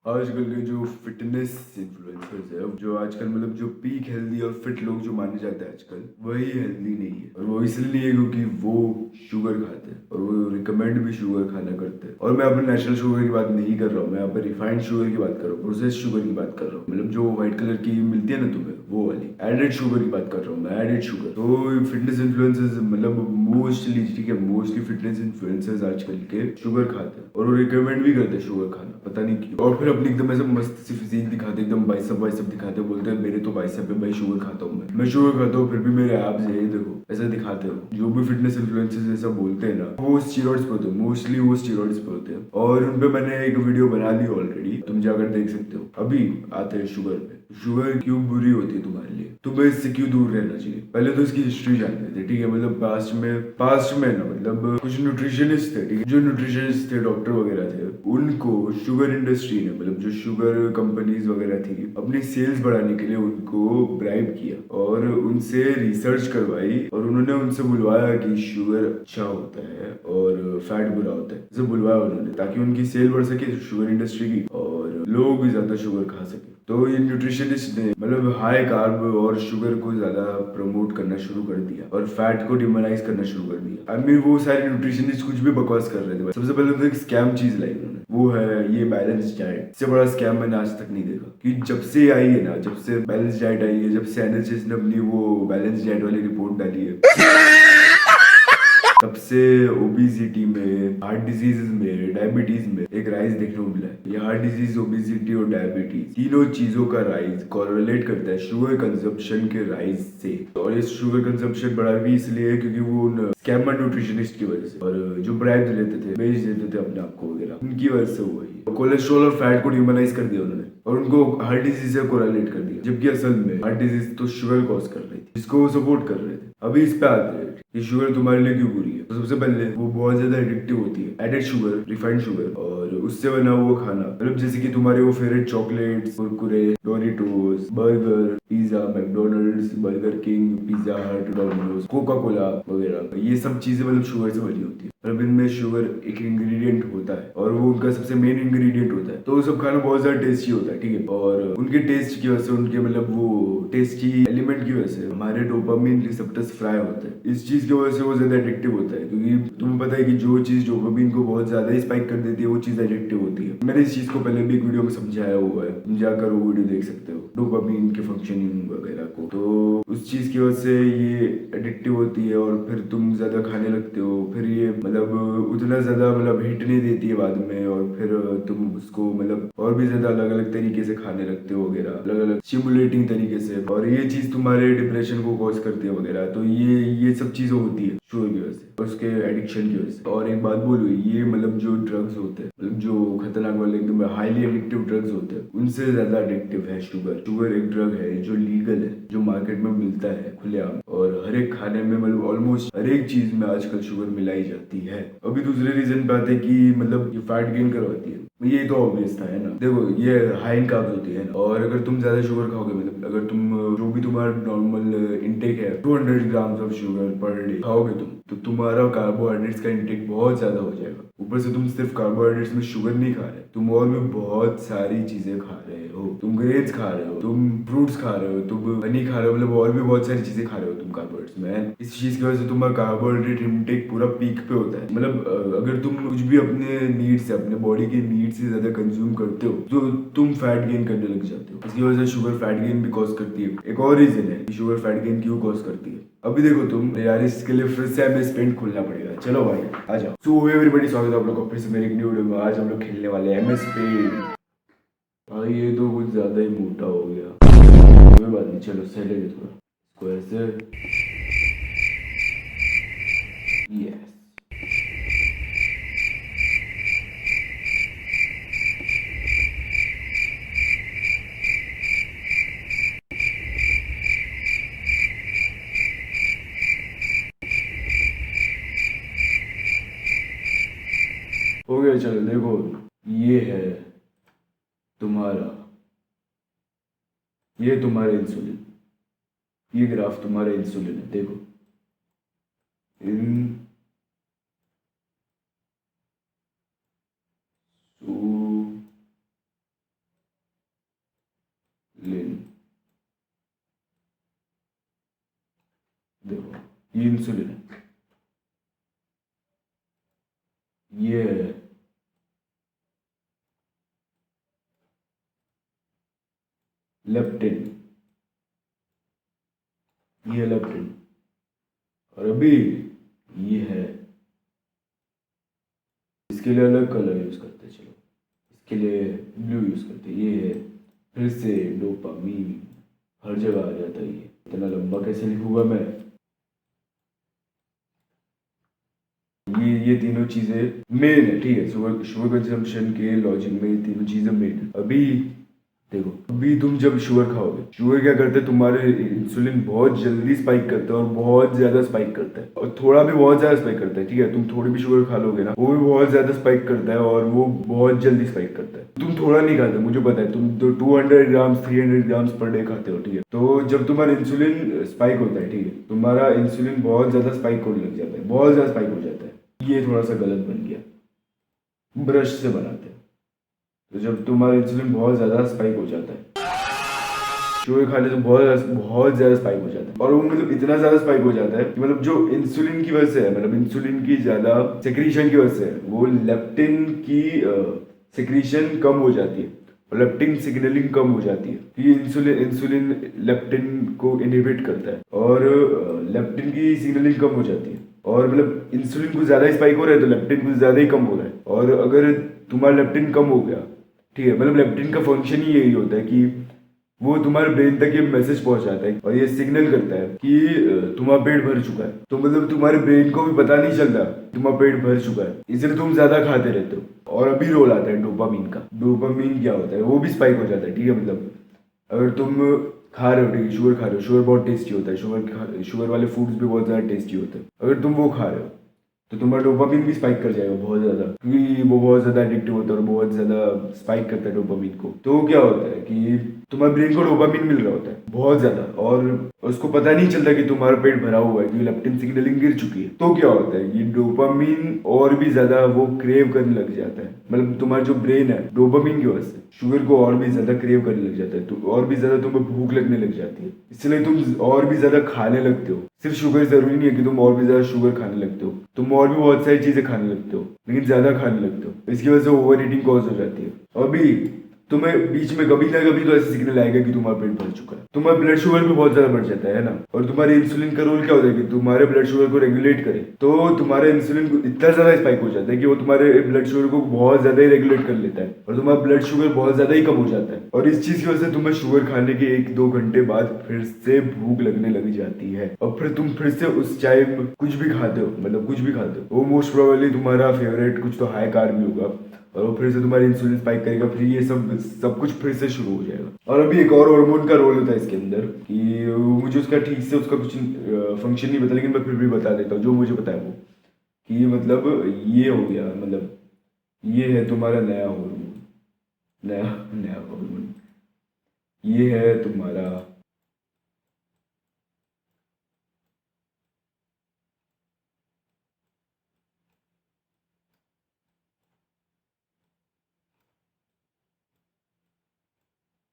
आजकल के जो फिटनेस इन्फ्लुएंसर्स है, जो आजकल मतलब जो पीक हेल्दी और फिट लोग जो माने जाते हैं आजकल, वही हेल्दी नहीं है। और वो इसलिए नहीं है क्योंकि वो शुगर खाते हैं और वो रिकमेंड भी शुगर खाना करते हैं। और मैं अपने नेचुरल शुगर की बात नहीं कर रहा हूँ, मैं यहाँ पर रिफाइंड शुगर की बात कर रहा हूँ, प्रोसेस शुगर की बात कर रहा हूँ। मतलब जो व्हाइट कलर की मिलती है ना तुम्हें, वो वाली एडेड शुगर की बात कर रहा हूँ मैं, एडेड शुगर। तो फिटनेस इन्फ्लुएंसर्स मतलब मोस्टली, ठीक है, मोस्टली फिटनेस इन्फ्लुएंसर्स आजकल के शुगर खाते हैं और वो रिकमेंड भी करते हैं शुगर खाना, पता नहीं क्यों। और फिर अपनी एकदम ऐसे मस्त सी फिजिक दिखाते, एकदम बाइसेप वाइसेप दिखाते, बोलते हैं मेरे तो बाइसेप है, मैं शुगर खाता हूँ, मैं शुगर खाता हूँ, फिर भी मेरे एब्स है, ये देखो, ऐसा दिखाते हो। जो भी फिटनेस इन्फ्लुएंसर्स ऐसा बोलते हैं ना, वो स्टीरॉइड्स पे होते हैं, मोस्टली वो स्टीरॉइड्स पे होते हैं। और उन पे मैंने एक वीडियो बना ली ऑलरेडी, तुम जाकर देख सकते हो। अभी आते हैं शुगर पे। शुगर क्यों बुरी होती है तुम्हारे लिए, तुम्हें इससे क्यों दूर रहना चाहिए। पहले तो इसकी हिस्ट्री जानते थे, ठीक है। मतलब पास्ट में ना, मतलब कुछ न्यूट्रिशनिस्ट थे, ठीक है, जो न्यूट्रिशनिस्ट थे, डॉक्टर वगैरह थे, उनको शुगर इंडस्ट्री ने, मतलब जो शुगर कंपनीज वगैरह थी, अपनी सेल्स बढ़ाने के लिए उनको ब्राइब किया और उनसे रिसर्च करवाई और उन्होंने उनसे बुलवाया कि शुगर अच्छा होता है और फैट बुरा होता है, इसे बुलवाया उन्होंने ताकि उनकी सेल बढ़ सके शुगर इंडस्ट्री की और लोग भी ज्यादा शुगर खा सके। तो ये न्यूट्रिशनिस्ट ने मतलब हाई कार्ब और शुगर को ज्यादा प्रमोट करना शुरू कर दिया और फैट को डिमोनाइज करना शुरू कर दिया। आई मीन वो सारे न्यूट्रिशनिस्ट कुछ भी बकवास कर रहे थे। सबसे पहले तो एक स्कैम चीज लाई उन्होंने, वो है ये बैलेंस डाइट। इससे बड़ा स्कैम मैंने आज तक नहीं देखा कि जब से आई है ना, जब से बैलेंस डाइट आई है, जब से एनएचएस ने अपनी वो बैलेंस डाइट वाली रिपोर्ट डाली है, तब से ओबिसिटी में, हार्ट डिजीज में, डायबिटीज में एक राइज देखने को मिला है। ये हार्ट डिजीज, ओबिसिटी और डायबिटीज तीनों चीजों का राइज कोरिलेट करता है शुगर कंजप्शन के राइज से। और ये शुगर कंजप्शन बढ़ा भी इसलिए है क्योंकि वो उन स्कैमर न्यूट्रिशनिस्ट की वजह से, और जो ब्राइब लेते थे, बेच देते थे अपने आप को वगैरह, उनकी वजह से हुआ है। कोलेस्ट्रॉल और फैट को ह्यूमनाइज कर दिया उन्होंने और उनको हार्ट डिजीज से कोरिलेट कर दिया, जबकि असल में हार्ट डिजीज तो शुगर कॉज कर रही थी, जिसको वो सपोर्ट कर रहे थे। अभी इस पे आते हैं कि शुगर तुम्हारे लिए क्यों बुरी है। तो सबसे पहले वो बहुत ज्यादा एडिक्टिव होती है। एडेड शुगर, रिफाइंड शुगर और उससे बना हुआ खाना, मतलब जैसे कि तुम्हारे वो favourite chocolates, Kurkure, Doritos, burger, pizza, McDonald's, burger king, pizza हट, डोमिनोज, कोका कोला वगैरह, ये सब चीजें मतलब शुगर से बनी होती है। मतलब इनमें शुगर एक इंग्रेडिएंट होता है और वो उनका सबसे मेन इंग्रेडिएंट होता है। तो वो सब खाना बहुत ज्यादा टेस्टी होता है, ठीक है। और उनके टेस्ट की वजह से, उनके मतलब वो टेस्टी एलिमेंट की वजह से हमारे डोपामिन रिसेप्टर्स फ्राई होते हैं। इस चीज की वजह से वो ज्यादा एडिक्टिव होता है, क्योंकि तुम्हें पता है कि जो चीज डोपामिन को बहुत ज्यादा ही स्पाइक कर देती है, वो चीज एडिक्टिव होती है। मैंने इस चीज को पहले भी एक वीडियो में समझाया हुआ है, तुम जाकर वो वीडियो देख सकते हो, डोपामिन के फंक्शनिंग वगैरह को। तो उस चीज की वजह से ये एडिक्टिव होती है और फिर तुम ज्यादा खाने लगते हो। फिर ये मतलब उतना ज्यादा मतलब हिट नहीं देती है बाद में, और फिर तुम उसको मतलब और भी ज्यादा अलग अलग तरीके से खाने लगते हो वगैरह, अलग अलग स्टिमुलेटिंग तरीके से, और ये चीज तुम्हारे डिप्रेशन को कॉज करती है वगैरह। तो ये सब चीजें होती है शुगर की वजह से, उसके एडिक्शन की वजह से। और एक बात बोलूँ, ये मतलब जो ड्रग्स होते हैं, मतलब जो खतरनाक वाले एकदम हाईली एडिक्टिव ड्रग्स होते हैं, उनसे ज्यादा एडिक्टिव है शुगर। शुगर एक ड्रग है जो लीगल है, जो मार्केट में मिलता है खुलेआम, और हर एक खाने में मतलब ऑलमोस्ट हर एक चीज में आजकल शुगर मिलाई जाती है। अभी दूसरे रीजन पे आते हैं कि मतलब ये फैट गेन करवाती है। ये तो ऑब्वियस था, है ना। देखो, ये हाई इन कार्ब्स होती है ना, और अगर तुम ज्यादा शुगर खाओगे, मतलब अगर तुम जो भी तुम्हारा नॉर्मल इनटेक है, 200 grams of sugar per day खाओगे तुम, तो तुम्हारा कार्बोहाइड्रेट्स का इनटेक बहुत ज्यादा हो जाएगा। ऊपर से तुम सिर्फ कार्बोहाइड्रेट्स में शुगर नहीं खा रहे, तुम और भी बहुत सारी चीजें खा रहे हो। तुम ग्रेन्स खा रहे हो, तुम फ्रूट्स खा रहे हो, तुम हनी खा रहे हो, मतलब और भी बहुत सारी चीजें खा रहे हो तुम कार्बोहाइड्रेट्स में। इस चीज की वजह से तुम्हारा कार्बोहाइड्रेट इनटेक पूरा पीक पे होता है। मतलब अगर तुम कुछ भी अपने नीड से, अपने बॉडी के नीड से ज्यादा कंज्यूम करते हो, तो तुम फैट गेन करने लग जाते हो। इसकी वजह से शुगर फैट गेन भी कॉज करती है। एक और रीजन है कि शुगर फैट गेन क्यों कॉज करती है। अभी देखो तुम यार, इसके लिए फिर से हमें स्पेंट खोलना पड़ेगा। चलो भाई, आ जाओ। सो एवरीबॉडी, स्वागत है आप लोग को फिर से मेरी एक न्यू वीडियो में। आज हम लोग खेलने वाले हैं एमएस पेंट। भाई ये तो कुछ ज्यादा ही मोटा हो गया, कोई बात नहीं, चलो सही लगे थोड़ा इसको ऐसे। यस, हो गया। चलो देखो, ये है तुम्हारा, ये तुम्हारा इंसुलिन, ये ग्राफ तुम्हारा इंसुलिन है। देखो, देखो ये इंसुलिन है, ये है लेप्टिन, ये है लेप्टिन। और अभी ये है, इसके लिए अलग कलर यूज करते हैं, चलो इसके लिए ब्लू यूज करते हैं। ये है फिर से डोपामीन, हर जगह आ जाता है। ये इतना लंबा कैसे लिखूंगा मैं। ये तीनों चीजें मेन है, ठीक है। शुगर शुगर कंजम्पशन के लॉजिक में ये तीनों चीजें मेन है। अभी देखो, अभी तुम जब शुगर खाओगे, शुगर क्या करते हैं, तुम्हारे इंसुलिन बहुत जल्दी स्पाइक करता है और बहुत ज्यादा स्पाइक करता है, और थोड़ा भी बहुत ज्यादा स्पाइक करता है, ठीक है। तुम थोड़ी भी शुगर खा लोगे ना, वो भी बहुत ज्यादा स्पाइक करता है और वो बहुत जल्दी स्पाइक करता है। तुम थोड़ा नहीं खाते, मुझे पता है, तुम तो 200 ग्राम्स 300 ग्राम्स पर डे खाते हो, ठीक है। तो जब तुम्हारा इंसुलिन स्पाइक होता है, ठीक है, तुम्हारा इंसुलिन बहुत ज्यादा स्पाइक होने लग जाता है, बहुत ज्यादा स्पाइक हो जाता है। ये थोड़ा सा गलत बन गया, ब्रश से बनाते हैं। तो जब तुम्हारा इंसुलिन बहुत ज्यादा स्पाइक हो जाता है, शुगर खा ले तो बहुत ज्यादा स्पाइक हो जाता है। और वो मतलब इतना ज्यादा स्पाइक हो जाता है कि मतलब जो इंसुलिन की वजह से है, मतलब इंसुलिन की ज्यादा सेक्रीशन की वजह से है, वो लेप्टिन की सेक्रीशन कम हो जाती है और लेप्टिन सिग्नलिंग कम हो जाती है। ये इंसुलिन इंसुलिन लेप्टिन को इनहिबिट करता है और लेप्टिन की सिग्नलिंग कम हो जाती है। और मतलब इंसुलिन कुछ ज्यादा स्पाइक हो रहा है तो लेप्टिन कुछ ज्यादा ही कम हो रहा है। और अगर तुम्हारा लेप्टिन कम हो गया, ठीक है, मतलब लेप्टिन का फंक्शन ही यही होता है कि वो तुम्हारे ब्रेन तक ये मैसेज पहुंचाता है और ये सिग्नल करता है कि तुम्हारा पेट भर चुका है। तो मतलब तुम्हारे ब्रेन को भी पता नहीं चलता तुम्हारा पेट भर चुका है, इसलिए तुम ज्यादा खाते रहते हो। और अभी रोल आता है डोपामीन का। डोपामीन क्या होता है, वो भी स्पाइक हो जाता है, ठीक है। मतलब अगर तुम खा रहे हो, ठीक है, शुगर खा रहे हो, शुगर बहुत टेस्टी होता है, शुगर वाले फूड्स भी बहुत ज्यादा टेस्टी होते हैं। अगर तुम वो खा रहे हो तो तुम्हारा डोपामिन भी स्पाइक कर जाएगा बहुत ज्यादा, क्योंकि वो बहुत ज्यादा एडिक्टिव होता है और बहुत ज्यादा स्पाइक करता है डोपामिन को। तो क्या होता है कि तुम्हारे ब्रेन को डोपामिन मिल रहा होता है बहुत ज्यादा, और उसको पता नहीं चलता कि तुम्हारा पेट भरा हुआ है, क्योंकि लेप्टिन सिग्नलिंग गिर चुकी है। तो क्या होता है कि डोपामिन और भी ज्यादा वो क्रेव करने लग जाता है। मतलब तुम्हारा जो ब्रेन है डोपामिन की वजह से शुगर को और भी ज्यादा क्रेव करने लग जाता है, तो और भी ज्यादा तुम्हें भूख लगने लग जाती है, इसलिए तुम और भी ज्यादा खाने लगते हो। सिर्फ शुगर जरूरी नहीं है कि तुम और भी ज्यादा शुगर खाने लगते हो, तुम और भी बहुत सारी चीजें खाने लगते हो, लेकिन ज्यादा खाने लगते हो। इसकी वजह से ओवर ईटिंग कॉज हो जाती है। और भी तुम्हें बीच में कभी ना कभी तो ऐसा सिग्नल आएगा कि तुम्हारा पेट भर चुका है। तुम्हारा ब्लड शुगर भी बहुत ज्यादा बढ़ जाता है ना, और तुम्हारे इंसुलिन का रोल क्या होता है कि तुम्हारे ब्लड शुगर को रेगुलेट करे। तो तुम्हारे इंसुलिन को इतना ज्यादा स्पाइक हो जाता है कि वो तुम्हारे ब्लड शुगर को बहुत ज्यादा ही रेगुलेट कर लेता है और तुम्हारा ब्लड शुगर बहुत ज्यादा ही कम हो जाता है। और इस चीज की वजह से तुम्हें शुगर खाने के 1-2 घंटे बाद फिर से भूख लगने लग जाती है, और फिर तुम फिर से उस टाइम कुछ भी खाते हो, मतलब कुछ भी खाते हो। वो मोस्ट प्रोबेबली तुम्हारा फेवरेट कुछ तो हाई कार्ब भी होगा, और वो फिर से तुम्हारी इंसुलिन स्पाइक करेगा, फिर ये सब कुछ फिर से शुरू हो जाएगा। और अभी एक और हार्मोन का रोल होता है इसके अंदर, कि मुझे उसका ठीक से उसका कुछ फंक्शन नहीं पता, लेकिन मैं फिर भी बता देता हूँ जो मुझे पता है वो, कि मतलब ये हो गया, मतलब ये है तुम्हारा नया हार्मोन, नया नया हार्मोन, ये है तुम्हारा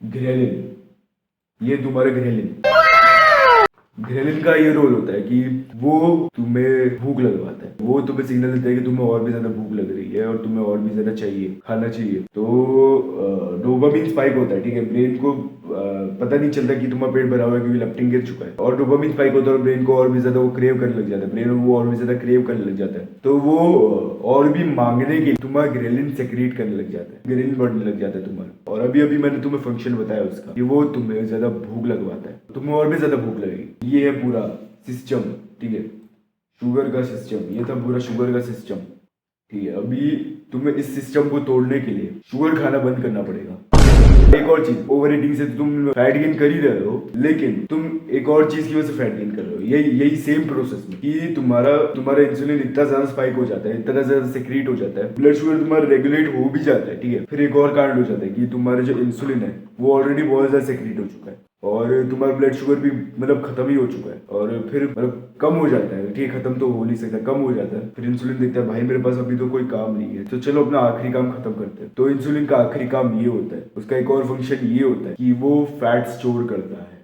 ग्रेलिन। ये तुम्हारा ग्रेलिन, ग्रेलिन का ये रोल होता है कि वो तुम्हें भूख लगवाता है, वो तुम्हें सिग्नल देता है कि तुम्हें और भी ज्यादा भूख लग रही है और तुम्हें और भी ज्यादा चाहिए, खाना चाहिए। तो डोपामिन स्पाइक होता है, ठीक है। ब्रेन को पता नहीं चलता कि तुम्हारा पेट भरा हुआ है, क्योंकि लेप्टिन गिर चुका है, और डोपामिन स्पाइक होता है और ब्रेन को और भी ज्यादा वो क्रेव करने लग जाता है, ब्रेन वो और भी ज्यादा क्रेव करने लग जाता है। तो वो और भी मांगने के तुम्हारा ग्रेलिन सेक्रेट करने लग जाता है, ग्रेलिन बढ़ने लग जाता है तुम्हारा। और अभी अभी मैंने तुम्हें फंक्शन बताया उसका, कि वो तुम्हें ज्यादा भूख लगवाता है, तुम्हें और भी ज्यादा भूख लगेगी। ये है पूरा सिस्टम, ठीक है, शुगर का सिस्टम। ये था पूरा शुगर का सिस्टम, ठीक है। अभी तुम्हें इस सिस्टम को तोड़ने के लिए शुगर खाना बंद करना पड़ेगा। एक और चीज, ओवर ईटिंग से तुम फैट गेन कर ही रहे हो, लेकिन तुम एक और चीज की वजह से फैट गेन कर रहे हो। यही यही सेम प्रोसेस में, कि तुम्हारा इंसुलिन इतना ज्यादा स्पाइक हो जाता है, इतना ज्यादा सेक्रेट हो जाता है, ब्लड शुगर तुम्हारा रेगुलेट हो भी जाता है, ठीक है। फिर एक और कारण हो जाता है कि तुम्हारा जो इंसुलिन है वो ऑलरेडी बहुत ज्यादा सेक्रेट हो चुका है, और तुम्हारा ब्लड शुगर भी मतलब खत्म ही हो चुका है, और फिर मतलब कम हो जाता है, ठीक है, खत्म तो हो नहीं सकता, कम हो जाता है। फिर इंसुलिन देखता है भाई मेरे पास अभी तो कोई काम नहीं है, तो चलो अपना आखिरी काम खत्म करते हैं। तो इंसुलिन का आखिरी काम ये होता है, उसका एक और फंक्शन ये होता है कि वो फैट स्टोर करता है।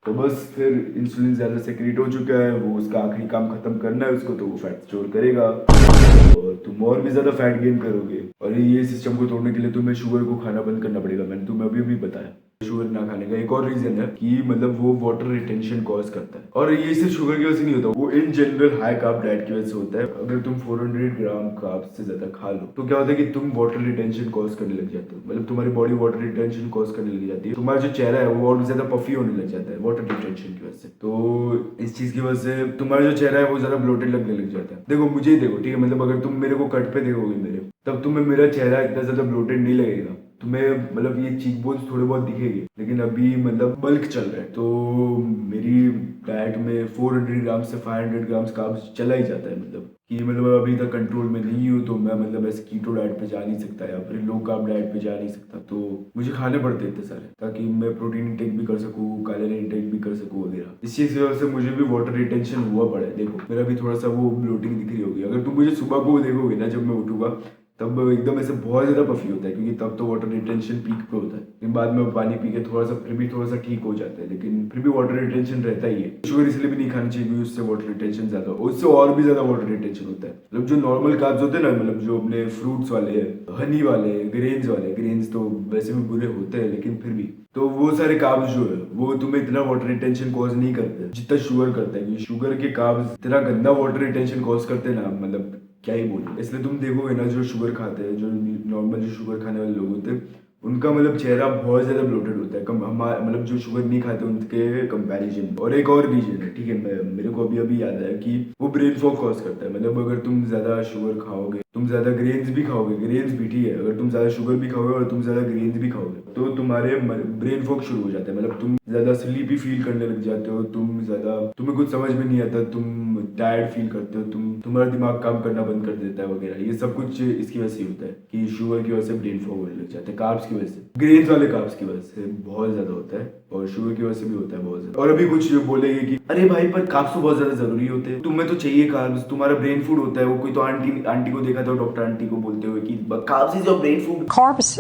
तो बस फिर इंसुलिन ज्यादा सेक्रेट हो चुका है, वो उसका आखिरी काम खत्म करना है उसको, तो वो फैट स्टोर करेगा और तुम और भी ज्यादा फैट गेन करोगे। और ये सिस्टम को तोड़ने के लिए तुम्हें शुगर को खाना बंद करना पड़ेगा। मैंने तुम्हें अभी भी बताया शुगर ना खाने का एक और रीजन है कि मतलब वो वाटर रिटेंशन कॉज करता है। और ये सिर्फ शुगर की वजह से नहीं होता, वो in general high carb diet की वजह से होता है। अगर तुम 400 ग्राम कार्ब से ज्यादा खा लो तो क्या होता है कि तुम वाटर रिटेंशन कॉज करने लग जाते हो, मतलब तुम्हारी बॉडी वाटर रिटेंशन कॉज करने लग जाती है। तुम्हारा जो चेहरा है वो और ज्यादा पफी होने लग जाता है वाटर रिटेंशन की वजह से। तो इस चीज की वजह से तुम्हारा जो चेहरा है वो ज्यादा ब्लोटेड लगने लग जाता है। देखो मुझे ही देखो, ठीक है, मतलब अगर तुम मेरे को कट पे देखोगे मेरे, तब तुम्हें मेरा चेहरा इतना ज्यादा ब्लोटेड नहीं लगेगा। तुम्हें मतलब ये चीक बोन्स थोड़े बहुत दिखेंगे, लेकिन अभी मतलब बल्क चल रहा है, तो मेरी डाइट में 400 ग्राम से 500 ग्राम कार्ब्स चला ही जाता है। मतलब कि मतलब अभी तक कंट्रोल में नहीं हूँ, तो मैं मतलब ऐसे कीटो डाइट पे जा नहीं सकता या फिर लो कार्ब डाइट पे जा नहीं सकता, तो मुझे खाने पड़ते इतने सारे ताकि मैं प्रोटीन इंटेक भी कर सकूँ, कैलोरी इंटेक भी कर सकूँ वगैरह। इस चीज की वजह से मुझे भी वाटर रिटेंशन हुआ पड़ा है। देखो मेरा भी थोड़ा सा वो ब्लोटिंग दिख रही होगी, अगर तुम मुझे सुबह को देखोगे ना जब मैं उठूंगा तब एकदम ऐसे बहुत ज्यादा पफी होता है, क्योंकि तब तो वाटर रिटेंशन पीक पे होता है। लेकिन बाद में पानी पी के थोड़ा सा फिर भी थोड़ा सा ठीक हो जाता है, लेकिन फिर भी वाटर रिटेंशन रहता ही है। शुगर इसलिए भी नहीं खानी चाहिए क्योंकि उससे वाटर रिटेंशन ज्यादा, उससे और भी ज्यादा वाटर रिटेंशन होता है। मतलब जो नॉर्मल कार्ब्स होते हैं ना, मतलब जो अपने फ्रूट्स वाले, हनी वाले, ग्रेन्स तो वैसे भी बुरे होते हैं, लेकिन फिर भी तो वो सारे कार्ब्स जो है वो तुम्हें इतना वाटर रिटेंशन कॉज नहीं करते जितना शुगर करता है, क्योंकि शुगर के कार्ब्स इतना गंदा वाटर रिटेंशन कॉज करते हैं ना, मतलब क्या ही बोलूं। इसलिए तुम देखोगे ना जो शुगर खाते हैं, जो नॉर्मल जो शुगर खाने वाले लोग होते हैं, उनका मतलब चेहरा बहुत ज्यादा ब्लोटेड होता है कम हमारे मतलब जो शुगर नहीं खाते उनके कंपैरिजन। और एक और रीजन है, ठीक है, मेरे को अभी अभी याद आया कि वो ब्रेन फॉग कॉज करता है। मतलब अगर तुम ज्यादा शुगर खाओगे, तुम ज्यादा ग्रेन्स भी खाओगे, ग्रेन्स भी ठीक है, अगर तुम ज्यादा शुगर भी खाओगे और तुम ज्यादा ग्रेन्स भी खाओगे तो तुम्हारे ब्रेन फॉग शुरू हो जाता है। मतलब तुम ज्यादा स्लीपी फील करने लग जाते हो, तुम ज्यादा, तुम्हें कुछ समझ में नहीं आता, तुम टायर्ड फील करते हो, तुम्हारा दिमाग काम करना बंद कर देता है वगैरह। ये सब कुछ इसकी वजह से होता है कि शुगर की वजह से ब्रेन फॉग होने लग जाता है, कार्ब्स की वजह से, ग्रेन्स वाले कार्ब्स की वजह से बहुत ज्यादा होता है, और शुगर की वजह से भी होता है बहुत ज्यादा। और अभी कुछ बोलेंगे कि अरे भाई पर कार्ब्स तो बहुत ज्यादा जरूरी होते हैं, तुम्हें तो चाहिए कार्ब्स, तुम्हारा ब्रेन फूड होता है वो। कोई तो आंटी को देखा था, डॉक्टर आंटी को बोलते हुए कि carbs is your brain food. Carbs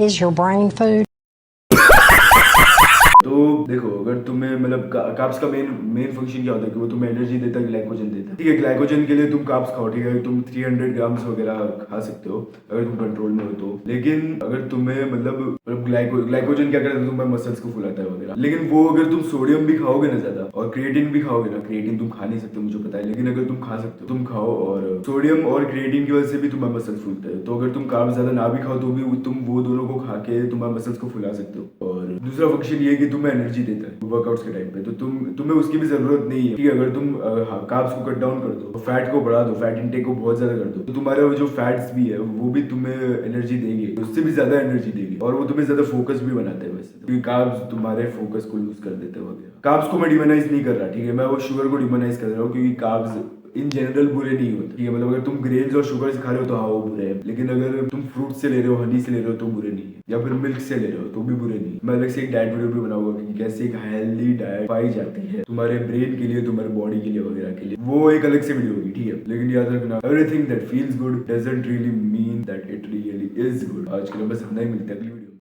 is your brain food. तो देखो अगर तुम्हें मतलब कार्ब्स का मेन फंक्शन क्या होता है कि वो तुम्हें एनर्जी देता है, ग्लाइकोजन देता है, ठीक है। ग्लाइकोजन के लिए तुम कार्ब्स खाओ, ठीक है, तुम 300 ग्राम्स वगैरह खा सकते हो अगर तुम कंट्रोल में हो तो। लेकिन अगर तुम्हें मतलब ग्लाइकोजन क्या करता है, तुम्हारे मसल्स को फुलाता है वगैरह। लेकिन वो अगर तुम सोडियम भी खाओगे ना ज्यादा, और क्रिएटिन भी खाओगे ना, क्रिएटिन तुम खा नहीं सकते मुझे पता है, लेकिन अगर तुम खा सकते हो तुम खाओ, और सोडियम और क्रिएटिन की वजह से भी तुम्हारे मसल्स फूलते हैं। तो अगर तुम कार्ब्स ज्यादा ना भी खाओ तो भी तुम वो दोनों को खा के तुम्हारे मसल्स को फुला सकते हो। और दूसरा फंक्शन ये है कि तुम्हें एनर्जी देता है वर्कआउट्स के टाइम पे, तो तुम्हें उसकी भी जरूरत नहीं है, ठीक है। अगर तुम कार्ब्स को कट डाउन कर दो, फैट को बढ़ा दो, फैट इंटेक को बहुत ज्यादा कर दो, तो तुम्हारे जो फैट्स भी है वो भी तुम्हें एनर्जी देंगे, उससे भी ज्यादा एनर्जी देंगे, और वो तुम्हें ज्यादा फोकस भी बनाते हैं वैसे, क्योंकि कार्ब्स तुम्हारे फोकस को लूज कर देते हैं वगैरह। कार्ब्स को मैं डिमोनाइज नहीं कर रहा, ठीक है, मैं वो शुगर को डिमोनाइज कर रहा हूँ, क्योंकि कार्ब्स इन जनरल बुरे नहीं होते, ठीक है। मतलब अगर तुम ग्रेन्स और शुगर से खा रहे हो तो हाँ वो बुरे हैं, लेकिन अगर तुम फ्रूट से ले रहे हो, हनी से ले रहे हो तो बुरे नहीं है, या फिर मिल्क से ले रहे हो तो भी बुरे नहीं है। मैं अलग से एक डाइट वीडियो भी बनाऊंगा कि कैसे एक हेल्दी डाइट पाई जाती है तुम्हारे ब्रेन के लिए, तुम्हारे बॉडी के लिए वगैरह के लिए, वो एक अलग से वीडियो होगी, ठीक है। लेकिन याद रखना, everything that feels good doesn't really mean that it really is good. आज के लिए बस इतना ही, मिलता है अगली वीडियो।